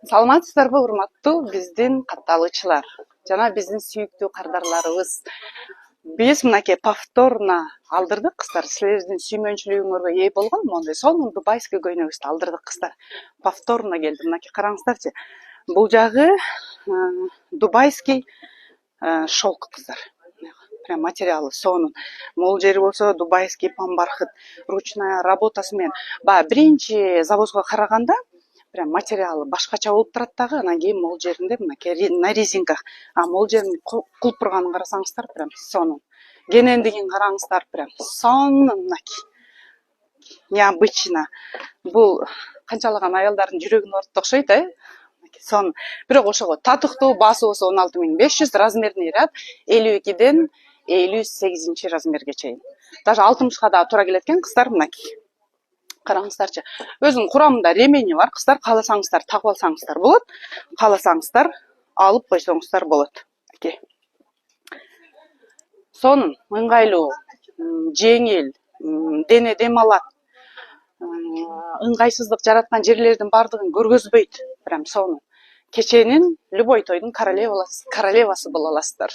Саламатсыздарбы, урматтуу биздин катталуучулар жана биздин сүйүктүү кардарларыбыз. Биз мынакей повторно алдырдык кыздар. Силердин сүймөнчүлүгүңөргө ээ болгон мондай сонун дубайский көйнөгүбүздү алдырдык кыздар. Повторно келди. Мынакей караңыздарчы. Бул жагы дубайский шелк кыздар. Прям материалы сонун. Могул жери болсо дубайский памбархыт, ручная работасы менен. Баягы биринчи завозго караганда прям материалы башкача болуп турат дагы. Анан кийин могул жеринде мынакей на резинках. А могул жерин кылып турганын карасаңыздар прям сонун. Кенендигин караңыздар прям сонун мынакей. Необычно. Бул канчалаган аялдардын жүрөгүнө оротто окшойт, Сон. Бирок ошого татыктуу басыбысы 16500, размерный ряд 52ден 58 размерге чейин. Даже 60га да туура келет экен кыздар, мынакей. Караңыздарчы. Өзүнүн курамында ремени бар. Кыздар кааласаңыздар тагып алсаңыздар болот. Кааласаңыздар алып койсоңуздар болот. Окей. Сонун, ыңгайлуу, жеңил, дене дем алат. Ыңгайсыздык жараткан жерлердин бардыгын көргөзбөйт. Прям сонун. Кеченин любой тойдун королевасы боло аласыздар.